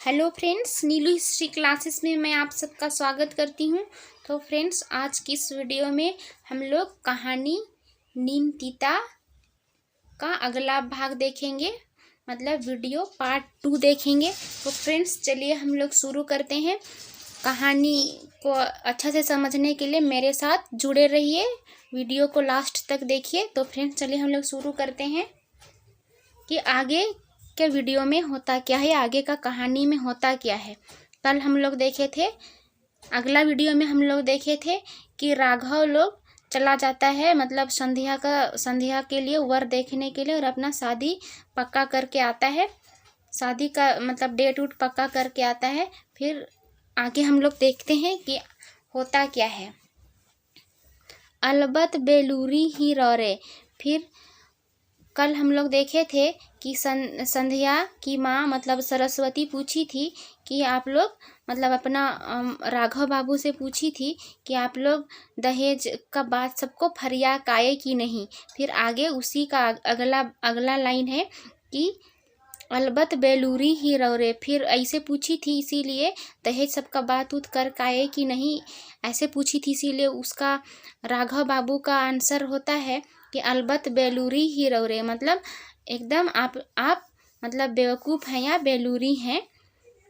Hello friends, नीलू history classes में मैं आप सबका स्वागत करती हूँ। तो फ्रेंड्स, आज की इस वीडियो में हम लोग कहानी नीम तीता का अगला भाग देखेंगे, मतलब वीडियो पार्ट 2 देखेंगे। तो फ्रेंड्स, चलिए हम लोग शुरू करते हैं। कहानी को अच्छा से समझने के लिए मेरे साथ जुड़े रहिए, वीडियो को लास्ट तक देखिए। तो फ्रेंड्स, चलिए हम लोग शुरू करते हैं कि आगे के वीडियो में होता क्या है, आगे का कहानी में होता क्या है। कल हम लोग देखे थे, अगला वीडियो में हम लोग देखे थे कि राघव लोग चला जाता है, मतलब संध्या के लिए वर देखने के लिए, और अपना शादी पक्का करके आता है। शादी का मतलब डेट उट पक्का करके आता है। फिर आगे हम लोग देखते हैं कि होता क्या है। अलबत बेलूरी ही रौरे। फिर कल हम लोग देखे थे कि संध्या की माँ मतलब सरस्वती पूछी थी कि आप लोग मतलब अपना राघव बाबू से पूछी थी कि आप लोग दहेज का बात सबको फरिया काये कि नहीं। फिर आगे उसी का अगला लाइन है कि अलबत बेलूरी ही रौरे। फिर ऐसे पूछी थी, इसीलिए दहेज सबका बात उत कर काये कि नहीं ऐसे पूछी थी, इसीलिए उसका राघव बाबू का आंसर होता है कि अलबत बेलूरी ही रौरे, मतलब एकदम आप मतलब बेवकूफ़ हैं या बेलूरी हैं,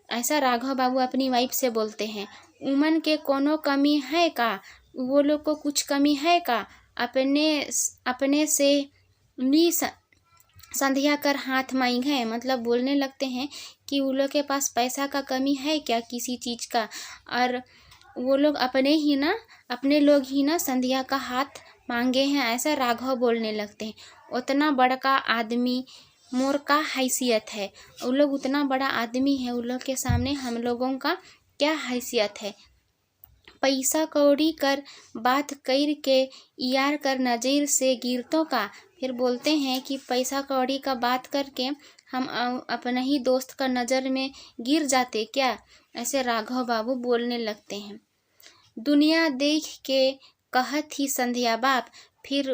ऐसा राघव बाबू अपनी वाइफ से बोलते हैं। उमन के कोनो कमी है का, वो लोग को कुछ कमी है का, अपने से नी संध्या कर हाथ मांग है, मतलब बोलने लगते हैं कि वो लोग के पास पैसा का कमी है क्या किसी चीज़ का, और वो लोग अपने लोग ही ना संध्या का हाथ मांगे हैं, ऐसा राघव बोलने लगते हैं। उतना बड़ा का आदमी मोर का हैसियत है, वो लोग उतना बड़ा आदमी है, उन लोग के सामने हम लोगों का क्या हैसियत है। पैसा कौड़ी कर बात कर के यार कर नज़र से गिरतों का। फिर बोलते हैं कि पैसा कौड़ी का बात करके हम अपने ही दोस्त का नज़र में गिर जाते क्या, ऐसे राघव बाबू बोलने लगते हैं। दुनिया देख के कहत ही संध्या बाप। फिर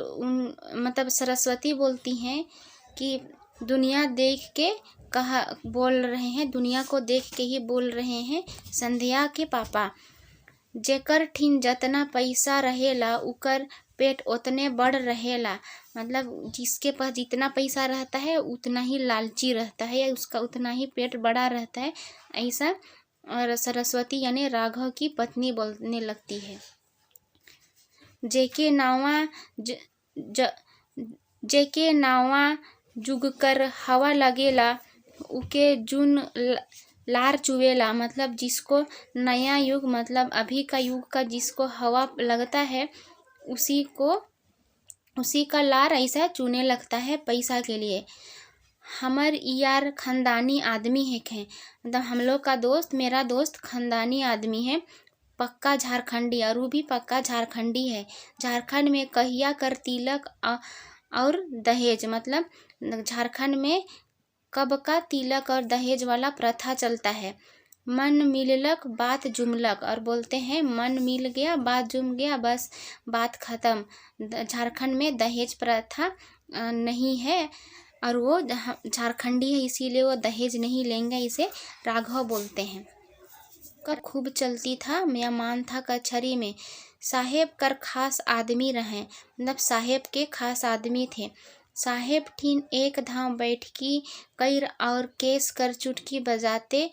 मतलब सरस्वती बोलती हैं कि दुनिया देख के बोल रहे हैं, दुनिया को देख के ही बोल रहे हैं संध्या के पापा। जेकर ठिन जतना पैसा रहेला उकर पेट उतने बढ़ रहेला, मतलब जिसके पास जितना पैसा रहता है उतना ही लालची रहता है, या उसका उतना ही पेट बड़ा रहता है, ऐसा। और सरस्वती यानी राघव की पत्नी बोलने लगती है। जेके नावा जुग कर हवा लगेला उके जून लार चुवेला, मतलब जिसको नया युग मतलब अभी का युग का जिसको हवा लगता है उसी का लार ऐसा चूने लगता है पैसा के लिए। हमर यार खानदानी आदमी है, मतलब हम लोग का दोस्त, मेरा दोस्त खानदानी आदमी है, पक्का झारखंडी, और वो भी पक्का झारखंडी है। झारखंड में कहिया कर तिलक और दहेज, मतलब झारखंड में कब का तिलक और दहेज वाला प्रथा चलता है। मन मिललक बात जुमलक, और बोलते हैं मन मिल गया बात जुम गया, बस बात ख़त्म। झारखंड में दहेज प्रथा नहीं है, और वो झारखंडी है इसीलिए वो दहेज नहीं लेंगे, इसे राघव बोलते हैं। कर खूब चलती था, मेहमान था कचहरी में, साहेब कर खास आदमी रहे, मतलब साहेब के खास आदमी थे। साहेब ठीन एक धाम बैठकी कैर और केस कर चुटकी बजाते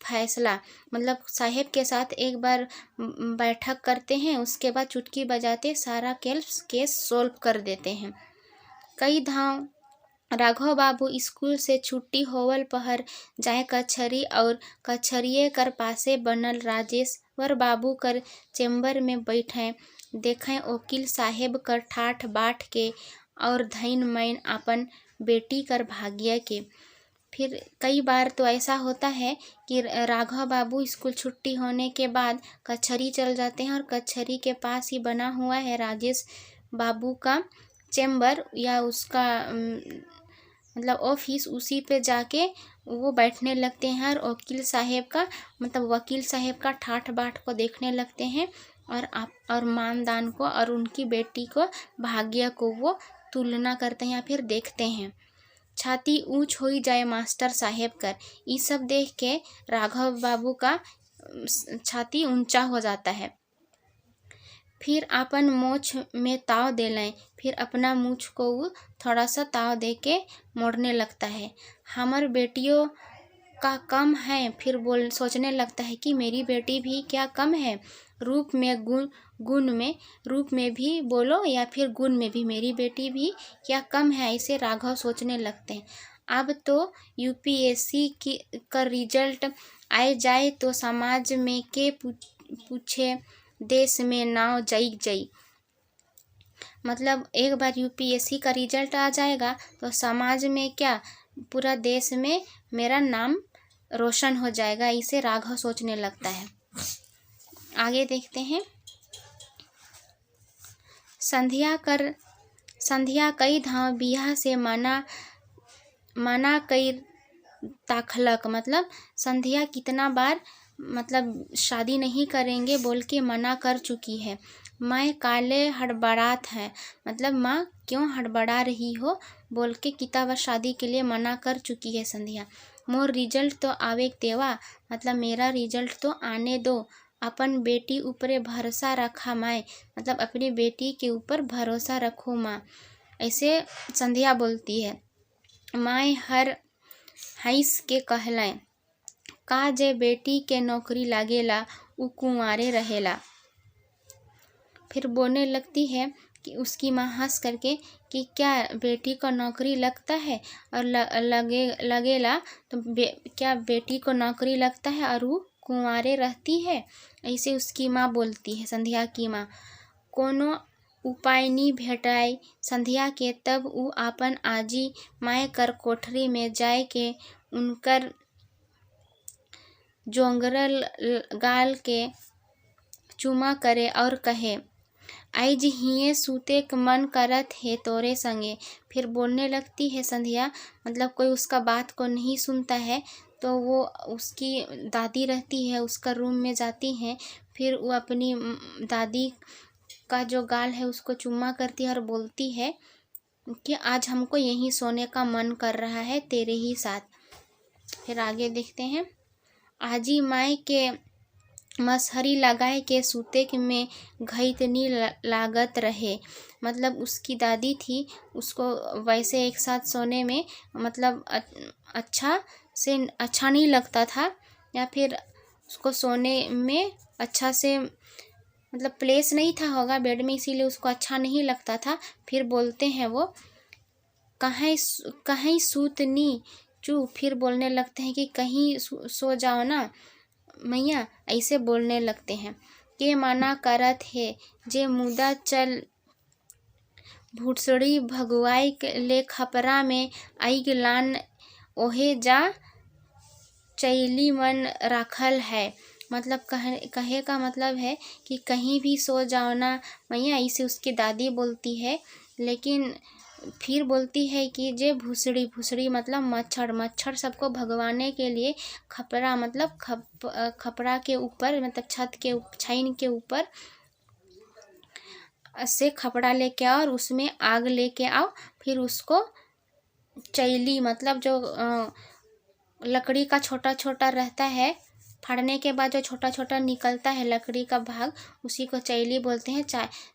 फैसला, मतलब साहेब के साथ एक बार बैठक करते हैं, उसके बाद चुटकी बजाते सारा केस सोल्व कर देते हैं। कई धाम राघव बाबू स्कूल से छुट्टी होवल पहर जाए कचहरी, और कचहरिये कर पासे बनल राजेश्वर बाबू कर चेम्बर में बैठे, देखें वकील साहेब कर ठाठ बाट के और धैन मैन अपन बेटी कर भाग्य के। फिर कई बार तो ऐसा होता है कि राघव बाबू स्कूल छुट्टी होने के बाद कचहरी चल जाते हैं, और कचहरी के पास ही बना हुआ है राजेश बाबू का चेम्बर या उसका मतलब ऑफिस, उसी पे जाके वो बैठने लगते हैं, और वकील साहेब का ठाठ बाट को देखने लगते हैं, और मानदान को और उनकी बेटी को भाग्य को वो तुलना करते हैं या फिर देखते हैं। छाती ऊंच हो जाए मास्टर साहेब कर। ये सब देख के राघव बाबू का छाती ऊंचा हो जाता है। फिर अपन मोछ में ताव दे लें, फिर अपना मूछ को वो थोड़ा सा ताव दे के मोड़ने लगता है। हमर बेटियों का कम है, फिर बोल सोचने लगता है कि मेरी बेटी भी क्या कम है, रूप में रूप में भी बोलो या फिर गुण में भी मेरी बेटी भी क्या कम है, ऐसे राघव सोचने लगते हैं। अब तो यूपीएससी का रिजल्ट आए जाए तो समाज में के पूछे, देश में नाव जई। मतलब एक बार यूपीएससी का रिजल्ट आ जाएगा तो समाज में क्या, पूरा देश में मेरा नाम रोशन हो जाएगा, इसे राघव सोचने लगता है। आगे देखते हैं। संध्या कई धाव बियाह से मना कई ताखलक। मतलब संध्या कितना बार मतलब शादी नहीं करेंगे बोल के मना कर चुकी है। मैं काले हड़बड़ात है, मतलब माँ क्यों हड़बड़ा रही हो बोल के कितना बार शादी के लिए मना कर चुकी है संध्या। मोर रिजल्ट तो आवे देवा, मतलब मेरा रिजल्ट तो आने दो, अपन बेटी ऊपर भरोसा रखा माँ, मतलब अपनी बेटी के ऊपर भरोसा रखो माँ, ऐसे संध्या बोलती है। माँ हर हंस के कहलें, का जे बेटी के नौकरी लागेला उ कुंवारे रहेला। फिर बोलने लगती है कि उसकी माँ हंस करके कि क्या बेटी को नौकरी लगता है और लगेला तो क्या बेटी को नौकरी लगता है और वो कुंवारे रहती है, ऐसे उसकी माँ बोलती है, संध्या की माँ। कोनो उपाय नहीं भेटाई संध्या के, तब वो अपन आजी माए कर कोठरी में जाए के उनकर जोंगरल गाल के चुमा करे और कहे, आइज हिये सूते के मन करत है तोरे संगे। फिर बोलने लगती है संध्या, मतलब कोई उसका बात को नहीं सुनता है तो वो उसकी दादी रहती है उसका रूम में जाती है, फिर वो अपनी दादी का जो गाल है उसको चुम्मा करती है और बोलती है कि आज हमको यहीं सोने का मन कर रहा है तेरे ही साथ। फिर आगे देखते हैं। आजी माई के मसहरी लगाए के सूते में घइतनी लागत रहे, मतलब उसकी दादी थी उसको वैसे एक साथ सोने में मतलब अच्छा नहीं लगता था, या फिर उसको सोने में अच्छा से मतलब प्लेस नहीं था होगा बेड में, इसीलिए उसको अच्छा नहीं लगता था। फिर बोलते हैं वो, कहीं सूतनी चू, फिर बोलने लगते हैं कि कहीं सो जाओ ना मैया, ऐसे बोलने लगते हैं। के मना करत है जे मुदा चल भुसड़ी भगवाई ले खपरा में आइग लान, ओहे जा चैली मन राखल है। मतलब कहे का मतलब है कि कहीं भी सो जाओ ना मैया, इसे उसकी दादी बोलती है। लेकिन फिर बोलती है कि जे भुसड़ी मतलब मच्छर सबको भगवाने के लिए खपरा, मतलब खपरा के ऊपर मतलब छत के छाइन के ऊपर से खपड़ा लेके आओ और उसमें आग लेके आओ, फिर उसको चैली मतलब जो लकड़ी का छोटा छोटा रहता है, फाड़ने के बाद जो छोटा छोटा निकलता है लकड़ी का भाग, उसी को चैली बोलते हैं।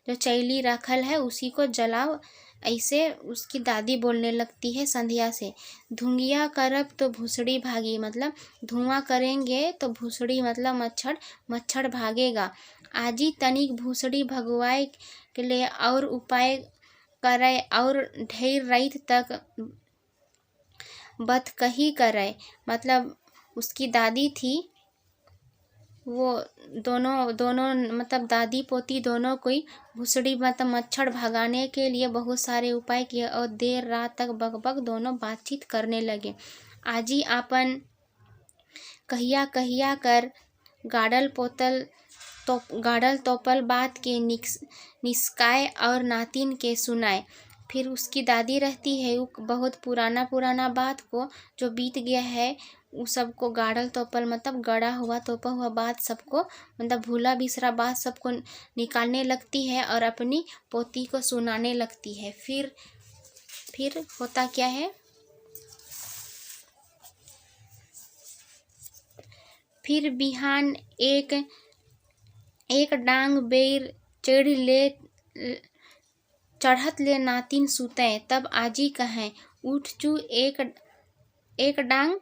जो चैली रखल है उसी को जलाओ, ऐसे उसकी दादी बोलने लगती है संध्या से। धुंगिया करब तो भुसड़ी भागी, मतलब धुआं करेंगे तो भुसड़ी मतलब मच्छर भागेगा। आजी तनिक भुसड़ी भगवाए के लिए और उपाय करे और ढेर रात तक बत कही करे। मतलब उसकी दादी थी, वो दोनों मतलब दादी पोती दोनों कोई भुसड़ी मतलब मच्छर भगाने के लिए बहुत सारे उपाय किए और देर रात तक बकबक दोनों बातचीत करने लगे। आजी आपन कहिया कर गाड़ल तोपल बात के निस्काए और नातिन के सुनाए। फिर उसकी दादी रहती है, वो बहुत पुराना बात को जो बीत गया है वो सबको गाड़ल तोपल मतलब गड़ा हुआ तोपा हुआ बात सबको मतलब भूला बिसरा बात सबको निकालने लगती है और अपनी पोती को सुनाने लगती है। फिर होता क्या है, फिर बिहान एक डांग बेर चढ़त ले नातिन सुतै, तब आजी कहें उठ चू एक डांग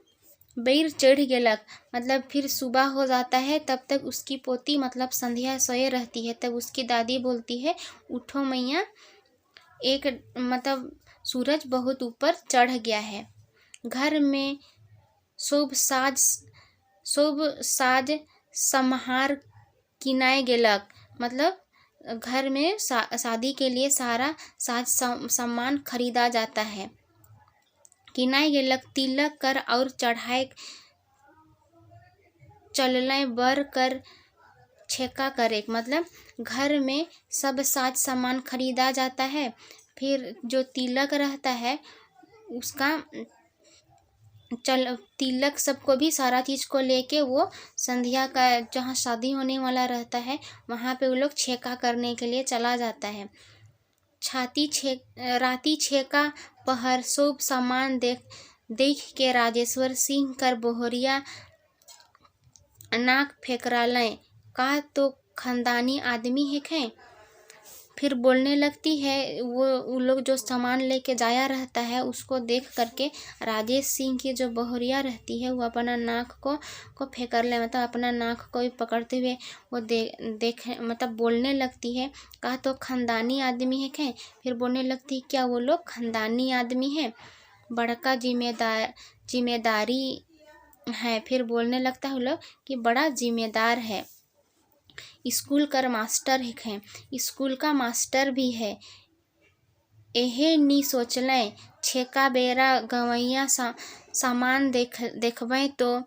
बेर चढ़ गेलक। मतलब फिर सुबह हो जाता है, तब तक उसकी पोती मतलब संध्या सोए रहती है। तब उसकी दादी बोलती है उठो मैया, एक मतलब सूरज बहुत ऊपर चढ़ गया है। घर में शुभ साज समाहार किनाए गेलक। मतलब घर में शादी के लिए सारा साज सामान खरीदा जाता है। किनाए गेलक, तिलक कर और चढ़ाए चलने बर कर छेका करे। मतलब घर में सब साज सामान खरीदा जाता है। फिर जो तिलक रहता है उसका तिलक सबको भी सारा चीज़ को लेके वो संध्या का जहाँ शादी होने वाला रहता है वहाँ पे वो लोग छेका करने के लिए चला जाता है। राती छेका पहर शुभ सामान देख के राजेश्वर सिंह कर बोहरिया नाक फेकरालें, का तो खानदानी आदमी है खे। फिर बोलने लगती है, वो लोग जो सामान लेके जाया रहता है उसको देख करके राजेश सिंह की जो बहुरिया रहती है वो अपना नाक को फेंकर ले, मतलब अपना नाक को पकड़ते हुए वो देख मतलब बोलने लगती है, कहा तो खानदानी आदमी है क्या। फिर बोलने लगती है, क्या वो लोग खानदानी आदमी है, बड़का जिम्मेदारी है। फिर बोलने लगता है वो लोग कि बड़ा जिम्मेदार है, स्कूल का मास्टर है, स्कूल का मास्टर भी है। एहे नी सोचलें छेका बेरा गवैया सामान देखबें तो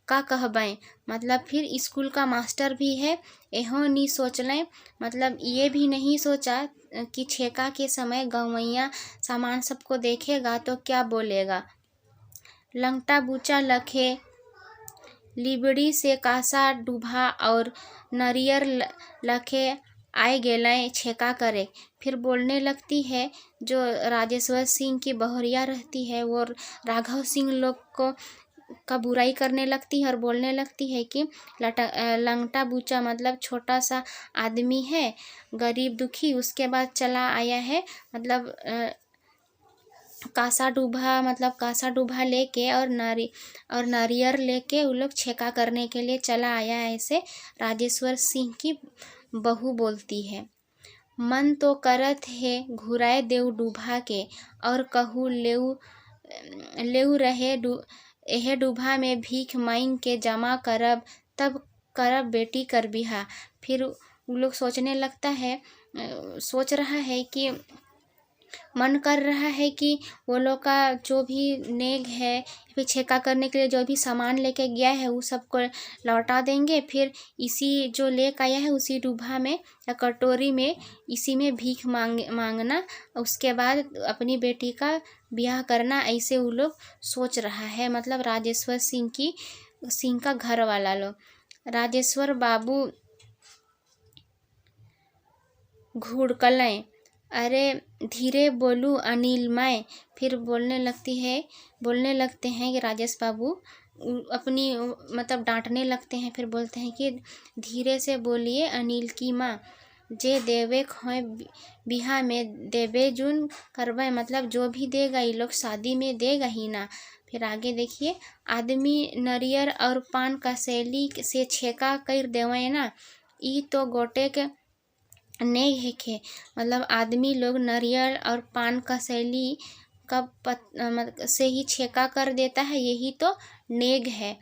का कहबें। मतलब फिर स्कूल का मास्टर भी है, एहो नी सोचलें मतलब ये भी नहीं सोचा कि छेका के समय गवैया सामान सबको देखेगा तो क्या बोलेगा। लंगटा बूचा लखे लिबड़ी से कासा डूबा और नरियर लखे आए गेलें छेका करे। फिर बोलने लगती है, जो राजेश्वर सिंह की बहुरिया रहती है वो राघव सिंह लोग को का बुराई करने लगती है और बोलने लगती है कि लंगटा बूचा मतलब छोटा सा आदमी है, गरीब दुखी, उसके बाद चला आया है मतलब कासा डूबा लेके और नारियर लेके वो लोग छेका करने के लिए चला आया है। ऐसे राजेश्वर सिंह की बहू बोलती है। मन तो करत है घुराए देव डूबा के और कहू लेऊ रहे एहे डूबा में भीख मांग के जमा करब, तब करब बेटी कर बिहा। फिर वो लोग सोच रहा है कि मन कर रहा है कि वो लोग का जो भी नेग है फिर छेका करने के लिए जो भी सामान लेके गया है वो सबको लौटा देंगे। फिर इसी जो लेके आया है उसी डूबा में या कटोरी में इसी में भीख मांगना, उसके बाद अपनी बेटी का ब्याह करना, ऐसे वो लोग सोच रहा है। मतलब राजेश्वर सिंह का घर वाला लोग। राजेश्वर बाबू घुड़कलें, अरे धीरे बोलू अनिलमय। फिर बोलने लगते हैं कि राजेश बाबू अपनी मतलब डांटने लगते हैं। फिर बोलते हैं कि धीरे से बोलिए अनिल की माँ, जे देवे खोए बिहा में देवे जुन करवे, मतलब जो भी देगा ये लोग शादी में देगा ही ना। फिर आगे देखिए, आदमी नरियर और पान का शैली से छेका कर देवे ना, ई तो गोटे के नेग है खे। मतलब आदमी लोग नारियल और पान का शैली का से ही छेका कर देता है, यही तो नेग है।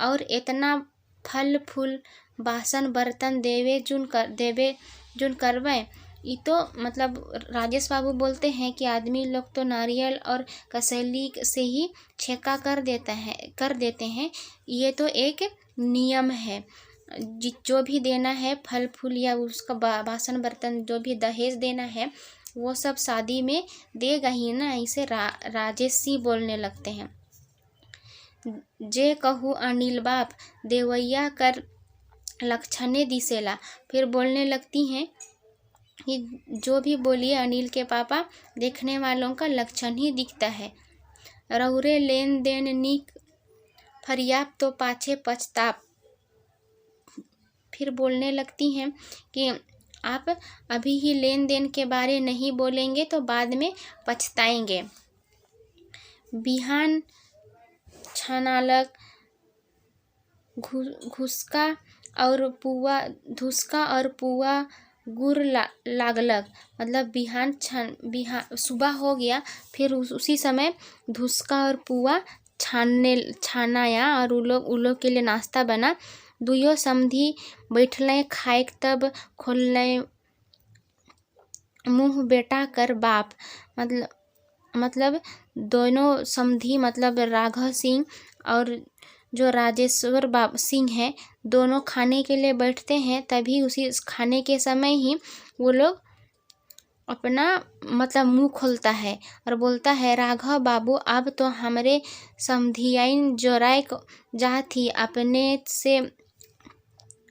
और इतना फल फूल बासन बर्तन देवे जुन करवे, ये तो मतलब राजेश बाबू बोलते हैं कि आदमी लोग तो नारियल और कसैली से ही छेका कर देते हैं। ये तो एक नियम है, जो भी देना है फल फूल या उसका बासन बर्तन जो भी दहेज देना है वो सब शादी में देगा ही ना। इसे राजेश सिंह बोलने लगते हैं। जे कहू अनिल बाप देवैया कर लक्षणे दिसेला। फिर बोलने लगती हैं कि जो भी बोलिए अनिल के पापा, देखने वालों का लक्षण ही दिखता है। रौरे लेन देन नीक फरियाब तो पाछे पछताप। फिर बोलने लगती हैं कि आप अभी ही लेन देन के बारे नहीं बोलेंगे तो बाद में पछताएंगे। बिहान छनालक घुसका और पुआ गुड़ लागलक। मतलब बिहान सुबह हो गया, फिर उसी समय धुसका और पुआ छानाया और उ लोग के लिए नाश्ता बना। दुयो समधी बैठले खाए, तब खोलने मुँह बेटा कर बाप। मतलब दोनों समधी मतलब राघव सिंह और जो राजेश्वर सिंह है, दोनों खाने के लिए बैठते हैं। तभी उसी खाने के समय ही वो लोग अपना मतलब मुंह खोलता है और बोलता है, राघव बाबू अब तो हमरे समधियाइन जोराय जा थी, अपने से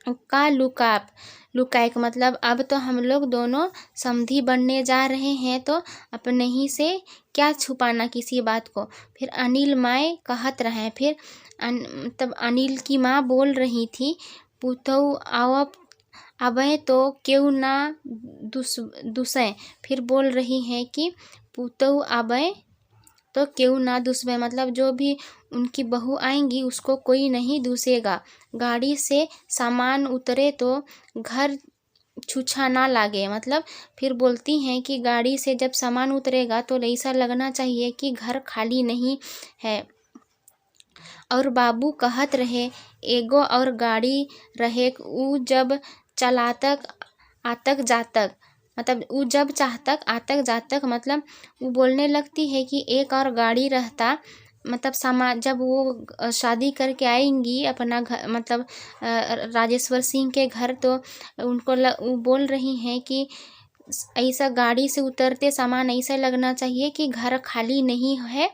का लुकाए। मतलब अब तो हम लोग दोनों समधी बनने जा रहे हैं, तो अपने ही से क्या छुपाना किसी बात को। फिर अनिल माए कहत रहे। फिर तब अनिल की माँ बोल रही थी, पुतौ अबे तो क्यों ना दुसे। फिर बोल रही हैं कि पुतौ अबे तो क्यों ना दुसबे। मतलब जो भी उनकी बहू आएंगी उसको कोई नहीं दूसेगा। गाड़ी से सामान उतरे तो घर छूछा ना लागे। मतलब फिर बोलती हैं कि गाड़ी से जब सामान उतरेगा तो ऐसा लगना चाहिए कि घर खाली नहीं है। और बाबू कहत रहे, एगो और गाड़ी रहे, उ जब चलातक आतक जातक। मतलब उ जब चाहतक आतक जातक। मतलब वो बोलने लगती है कि एक और गाड़ी रहता, मतलब जब वो शादी करके आएंगी अपना घर, मतलब राजेश्वर सिंह के घर, तो वो बोल रही हैं कि ऐसा गाड़ी से उतरते सामान ऐसा लगना चाहिए कि घर खाली नहीं है,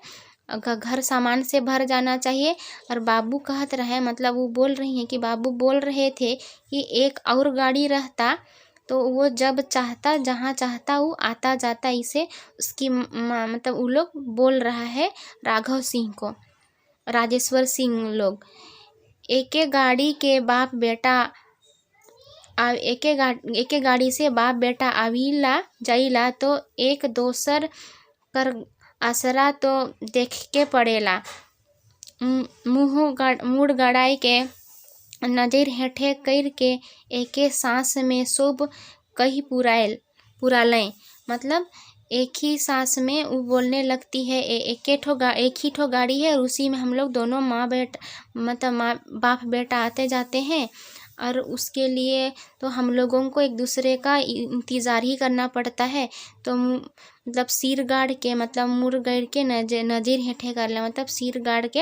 घर सामान से भर जाना चाहिए। और बाबू कहत रहे, मतलब वो बोल रही हैं कि बाबू बोल रहे थे कि एक और गाड़ी रहता तो वो जब चाहता जहाँ चाहता वो आता जाता। इसे उसकी मतलब वो लोग बोल रहा है राघव सिंह को, राजेश्वर सिंह लोग। एके गाड़ी के बाप बेटा एके गाड़ी से बाप बेटा आविला जाइला तो एक दोसर कर आसरा तो देख के पड़ेला। मुड़ गड़ाई के नजर हेठे कर के एके सांस में सब कही पुरालें। मतलब एक ही सांस में वो बोलने लगती है, एक ही ठो गाड़ी है और उसी में हम लोग दोनों माँ बाप बेटा आते जाते हैं। और उसके लिए तो हम लोगों को एक दूसरे का इंतज़ार ही करना पड़ता है। तो मतलब सिर गाड़ के, मतलब मुड़ गड़ के नज़र हेठे कर ले। मतलब सिर गाड़ के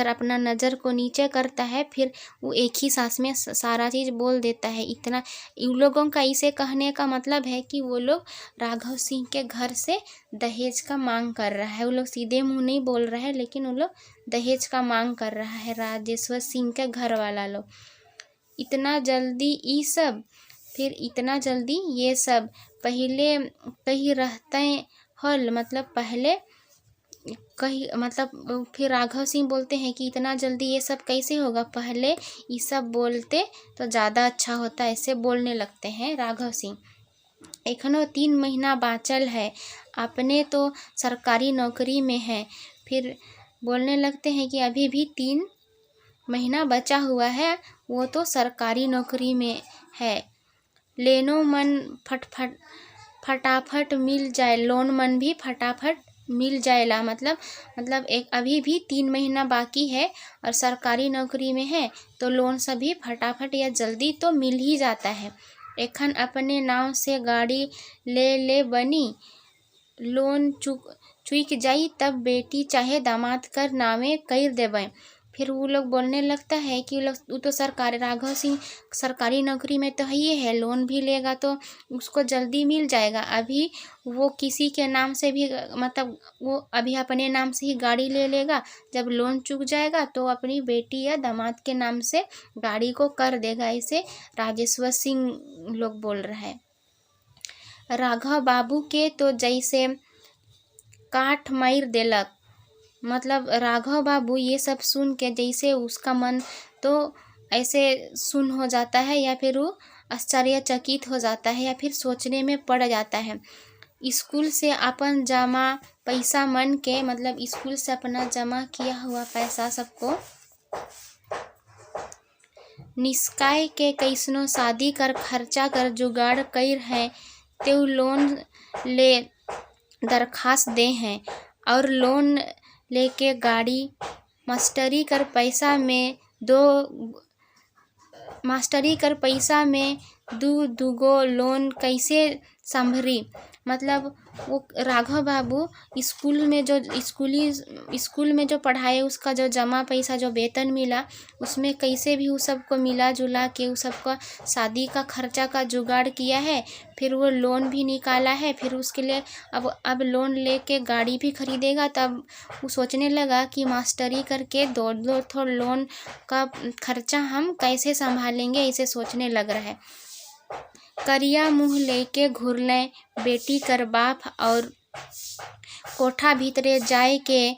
अपना नज़र को नीचे करता है, फिर वो एक ही सांस में सारा चीज़ बोल देता है। इतना इन लोगों का इसे कहने का मतलब है कि वो लोग राघव सिंह के घर से दहेज का मांग कर रहा है। वो लोग सीधे मुँह नहीं बोल रहा है, लेकिन वो लोग दहेज का मांग कर रहा है राजेश्वर सिंह के घर वाला लोग। इतना जल्दी ये सब, फिर इतना जल्दी ये सब पहले कहीं रहते हल। मतलब पहले कहीं, मतलब फिर राघव सिंह बोलते हैं कि इतना जल्दी ये सब कैसे होगा, पहले ये सब बोलते तो ज़्यादा अच्छा होता। ऐसे बोलने लगते हैं राघव सिंह। एखनो 3 महीना बाँचल है, अपने तो सरकारी नौकरी में है। फिर बोलने लगते हैं कि अभी भी 3 महीना बचा हुआ है, वो तो सरकारी नौकरी में है। लेनो मन फटाफट मिल जाए, लोन मन भी फटाफट मिल जाएला। मतलब एक अभी भी 3 महीना बाकी है और सरकारी नौकरी में है, तो लोन सभी फटाफट या जल्दी तो मिल ही जाता है। एखन अपने नाम से गाड़ी ले बनी, लोन चुक जाई तब बेटी चाहे दामाद कर नामे कर देवे। फिर वो लोग बोलने लगता है कि वो तो सरकारी राघव सिंह सरकारी नौकरी में तो है ही है, लोन भी लेगा तो उसको जल्दी मिल जाएगा। अभी वो किसी के नाम से भी, मतलब वो अभी अपने नाम से ही गाड़ी ले लेगा, जब लोन चुक जाएगा तो अपनी बेटी या दामाद के नाम से गाड़ी को कर देगा। इसे राजेश्वर सिंह लोग बोल रहे हैं। राघव बाबू के तो जैसे काठ मार देलक। मतलब राघव बाबू ये सब सुन के जैसे उसका मन तो ऐसे सुन्न हो जाता है या फिर वो आश्चर्यचकित हो जाता है या फिर सोचने में पड़ जाता है। स्कूल से अपन जमा पैसा मन के मतलब स्कूल से अपना जमा किया हुआ पैसा सबको निस्काय के कैसनो शादी कर खर्चा कर जुगाड़ कर है तेउ लोन ले दरखास्त दे हैं और लोन लेके गाड़ी मास्टरी कर पैसा में दुगो लोन कैसे संभरी। मतलब वो राघव बाबू स्कूल में जो पढ़ाए उसका जो जमा पैसा जो वेतन मिला उसमें कैसे भी उस सबको मिला जुला के उस सबका शादी का खर्चा का जुगाड़ किया है। फिर वो लोन भी निकाला है, फिर उसके लिए अब लोन लेके गाड़ी भी खरीदेगा। तब वो सोचने लगा कि मास्टरी करके दो थो लोन का खर्चा हम कैसे संभालेंगे, इसे सोचने लग रहा है। करिया मुँह लेके घुरले बेटी कर बाप और कोठा भीतरे जाए के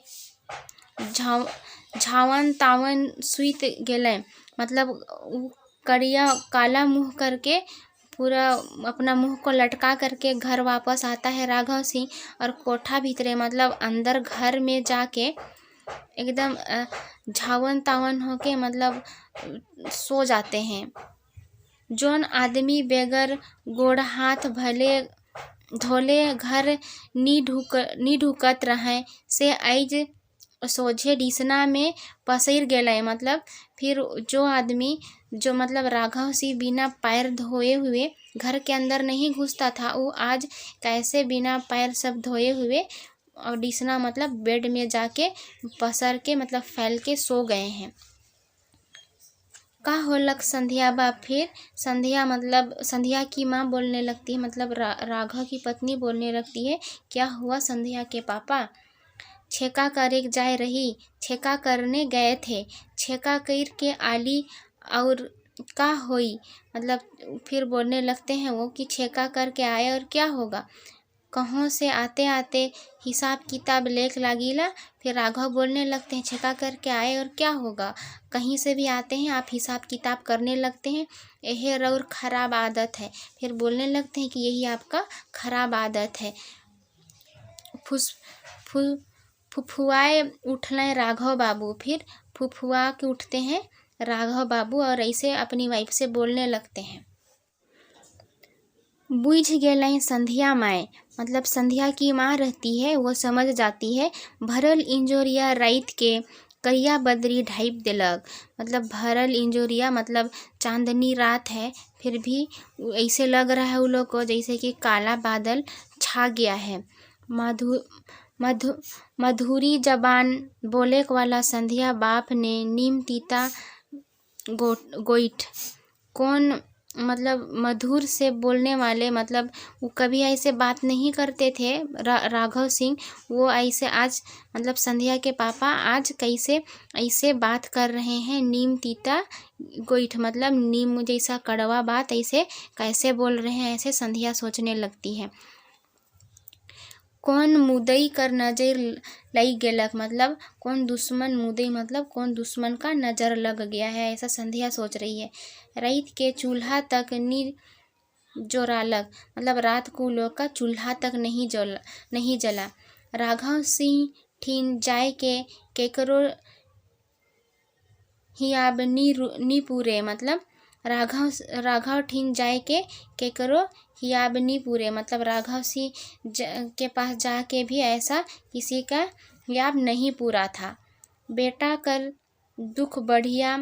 झावन तावन सुइत गेले। मतलब करिया काला मुँह करके पूरा अपना मुँह को लटका करके घर वापस आता है राघव सिंह और कोठा भीतरे मतलब अंदर घर में जाके एकदम झावन तावन होके मतलब सो जाते हैं। जौन आदमी बेगर गोड़ हाथ भले धोले घर नी ढुकत रहे से आइज सोझे डिसना में पसैर गेले। मतलब फिर जो आदमी जो मतलब राघव सिंह बिना पैर धोए हुए घर के अंदर नहीं घुसता था, वो आज कैसे बिना पैर सब धोए हुए और डिसना मतलब बेड में जाके पसर के मतलब फैल के सो गए हैं। का होलक संध्या बा। फिर संध्या की माँ बोलने लगती है, मतलब राघव की पत्नी बोलने लगती है, क्या हुआ संध्या के पापा? छेका करे जाए रही, छेका करने गए थे, छेका कर के आली और का होई। मतलब फिर बोलने लगते हैं वो कि छेका करके आए और क्या होगा, कहों से आते आते हिसाब किताब लेख लागिला। फिर राघव बोलने लगते हैं छेका करके आए और क्या होगा, कहीं से भी आते हैं आप हिसाब किताब करने लगते हैं, यह और ख़राब आदत है। फिर बोलने लगते हैं कि यही आपका ख़राब आदत है। फुफुआए उठले राघव बाबू। फिर फुफुआ के उठते हैं राघव बाबू और ऐसे अपनी वाइफ से बोलने लगते हैं। बुझ गेलें संध्या माए। मतलब संध्या की माँ रहती है, वो समझ जाती है। भरल इंजोरिया रात के करिया बदरी ढाइप देलक। मतलब भरल इंजोरिया मतलब चांदनी रात है, फिर भी ऐसे लग रहा है उन लोग को जैसे कि काला बादल छा गया है। मधुरी जबान बोले वाला संध्या बाप ने नीम तीता गोइठ कौन मतलब मधुर से बोलने वाले, मतलब वो कभी ऐसे बात नहीं करते थे राघव सिंह। वो ऐसे आज मतलब संध्या के पापा आज कैसे ऐसे बात कर रहे हैं, नीम तीता गोइठ मतलब नीम जैसा कड़वा बात ऐसे कैसे बोल रहे हैं, ऐसे संध्या सोचने लगती है। कौन मुदई कर नजर लग गेलक। मतलब कौन दुश्मन मुदई मतलब कौन दुश्मन का नज़र लग गया है, ऐसा संध्या सोच रही है। रात के चूल्हा तक नी जोरालक। मतलब रात को लोग का चूल्हा तक नहीं जला। राघव सिंह ठीन जाए के केकरो हियाब नी पूरे। मतलब राघव ठीन जाए के केकरो हियाब नी पूरे। मतलब राघव सिंह के पास जाके भी ऐसा किसी का हियाब नहीं पूरा था। बेटा कर दुख बढ़िया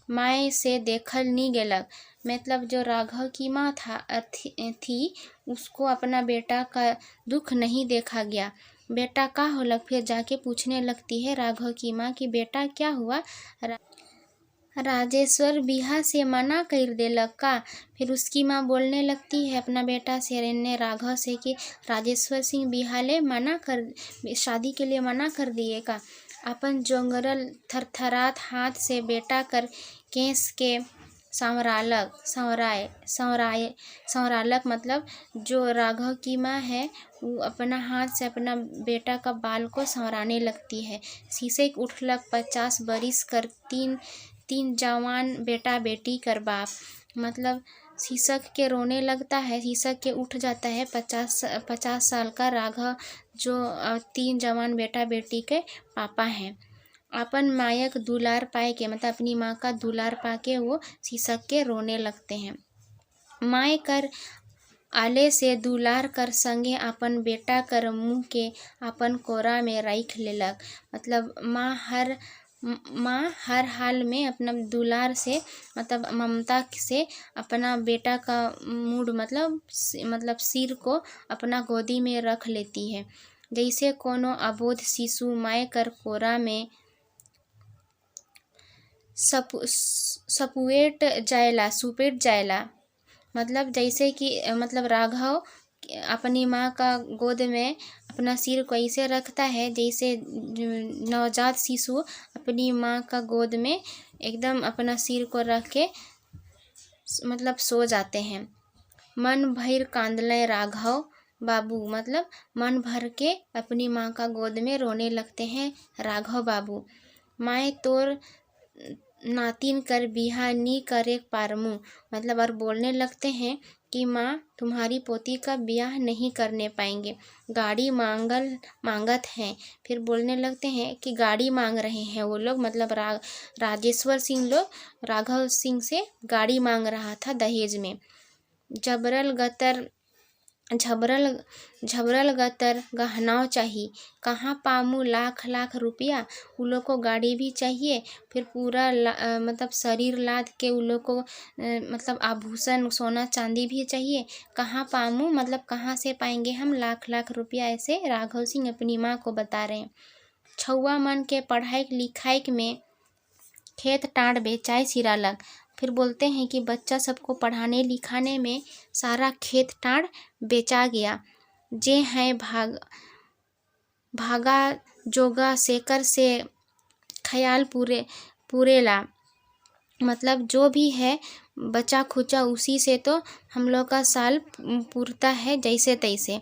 माए से देखल नी गेलक। मतलब जो राघव की माँ थी उसको अपना बेटा का दुख नहीं देखा गया। बेटा का होलक। फिर जाके पूछने लगती है राघव की माँ कि बेटा क्या हुआ, राजेश्वर बिहा से मना कर देलक का। फिर उसकी माँ बोलने लगती है अपना बेटा से ने राघव से कि राजेश्वर सिंह बिहाले शादी के लिए मना कर दिए का। अपन जोंगरल थरथरात हाथ से बेटा कर केस के संवरालक। मतलब जो राघव की माँ है वो अपना हाथ से अपना बेटा का बाल को संवराने लगती है। शीशे उठलक 50 बरिस कर तीन जवान बेटा बेटी कर बाप। मतलब शीशक के रोने लगता है, शीशक के उठ जाता है 50 साल का राघव, जो 3 जवान बेटा बेटी के पापा हैं। अपन मायक दुलार पाए के, मतलब अपनी माँ का दुलार पाके वो शीशक के रोने लगते हैं। माए कर आले से दुलार कर संगे अपन बेटा कर मुँह के अपन कोरा में रख लेलक। मतलब माँ हर हाल में अपना दुलार से, मतलब ममता से अपना बेटा का मूड मतलब सिर को अपना गोदी में रख लेती है। जैसे कोनो अबोध शिशु माए कर कोरा में सुपेट जाएला। मतलब जैसे कि मतलब राघव अपनी माँ का गोद में अपना सिर को ऐसे रखता है जैसे नवजात शिशु अपनी माँ का गोद में एकदम अपना सिर को रख के मतलब सो जाते हैं। मन भर कांदले राघव बाबू, मतलब मन भर के अपनी माँ का गोद में रोने लगते हैं राघव बाबू। माए तोर नातिन कर बिहा नी करे पारमू, मतलब और बोलने लगते हैं कि माँ तुम्हारी पोती का ब्याह नहीं करने पाएंगे, गाड़ी मांगत हैं। फिर बोलने लगते हैं कि गाड़ी मांग रहे हैं वो लोग, मतलब राजेश्वर सिंह लोग राघव सिंह से गाड़ी मांग रहा था दहेज में। झबरल गतर गहनाव चाहिए, कहाँ पामू लाख रुपया। उन लोग को गाड़ी भी चाहिए, फिर पूरा मतलब शरीर लाद के उन लोग को मतलब आभूषण सोना चांदी भी चाहिए। कहाँ पामू मतलब कहाँ से पाएंगे हम लाख रुपया, ऐसे राघव सिंह अपनी माँ को बता रहे हैं। छुआ मन के पढ़ाई लिखाई में खेत टाँड़ बेचाए सिरालक। फिर बोलते हैं कि बच्चा सबको पढ़ाने लिखाने में सारा खेत टाँड़ बेचा गया। जे हैं भागा जोगा सेकर से ख्याल पूरेला, मतलब जो भी है बचा खुचा उसी से तो हम लोग का साल पूरता है जैसे तैसे।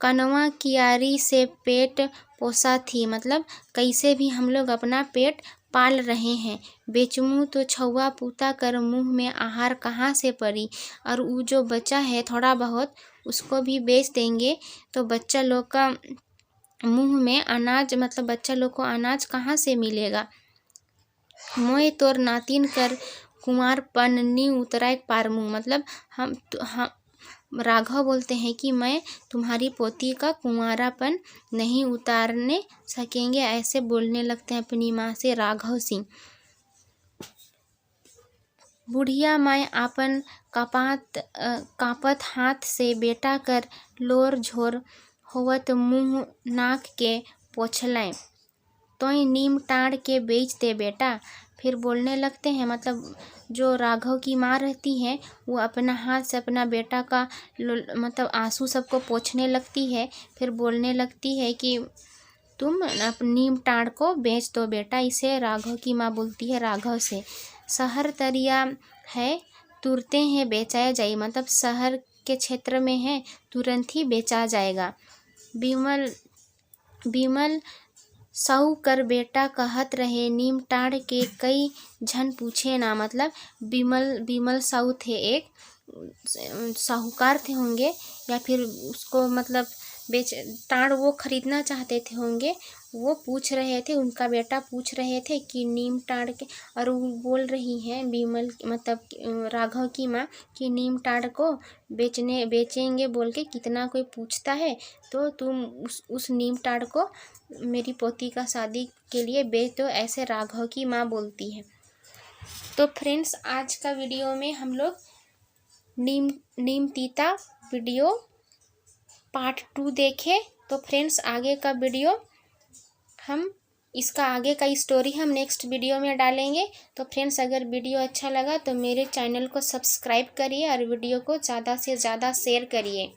कनवा कियारी से पेट पोसा थी, मतलब कैसे भी हम लोग अपना पेट पाल रहे हैं। बेचमू तो छुआ पूता कर मुँह में आहार कहाँ से पड़ी, और वो जो बचा है थोड़ा बहुत उसको भी बेच देंगे तो बच्चा लोग का मुँह में अनाज, मतलब बच्चा लोग को अनाज कहाँ से मिलेगा। मोए तोर नातिन कर कुंवारपन नी उतराय पारमू, मतलब हम राघव बोलते हैं कि मैं तुम्हारी पोती का कुंवारापन नहीं उतारने सकेंगे, ऐसे बोलने लगते हैं अपनी माँ से राघव सिंह। बुढ़िया माँ आपन कापत हाथ से बेटा कर लोर झोर होवत मुँह नाक के पोछलें, तोय नीम टाँड़ के बेच दे बेटा। फिर बोलने लगते हैं, मतलब जो राघव की माँ रहती है वो अपना हाथ से अपना बेटा का मतलब आंसू सबको पोंछने लगती है। फिर बोलने लगती है कि तुम नीम टाँड़ को बेच दो बेटा, इसे राघव की माँ बोलती है राघव से। शहर तरिया है तुरते हैं बेचाया जाए, मतलब शहर के क्षेत्र में है तुरंत ही बेचा जाएगा। बिमल साहू कर बेटा कहत रहे नीम टाँड़ के कई झन पूछे ना, मतलब बिमल साहू थे, एक साहूकार थे होंगे, या फिर उसको मतलब टाँड़ वो खरीदना चाहते थे होंगे। वो पूछ रहे थे, उनका बेटा पूछ रहे थे कि नीम टाँड़ के, और वो बोल रही हैं मतलब राघव की माँ कि नीम टाँड़ को बेचेंगे बोल के कितना कोई पूछता है तो तुम उस नीम टाँड़ को मेरी पोती का शादी के लिए बेच दो, ऐसे राघव की माँ बोलती है। तो फ्रेंड्स, आज का वीडियो में हम लोग नीम तीता वीडियो पार्ट 2 देखे। तो फ्रेंड्स, आगे का वीडियो हम इसका आगे का स्टोरी हम नेक्स्ट वीडियो में डालेंगे। तो फ्रेंड्स, अगर वीडियो अच्छा लगा तो मेरे चैनल को सब्सक्राइब करिए और वीडियो को ज़्यादा से ज़्यादा शेयर करिए।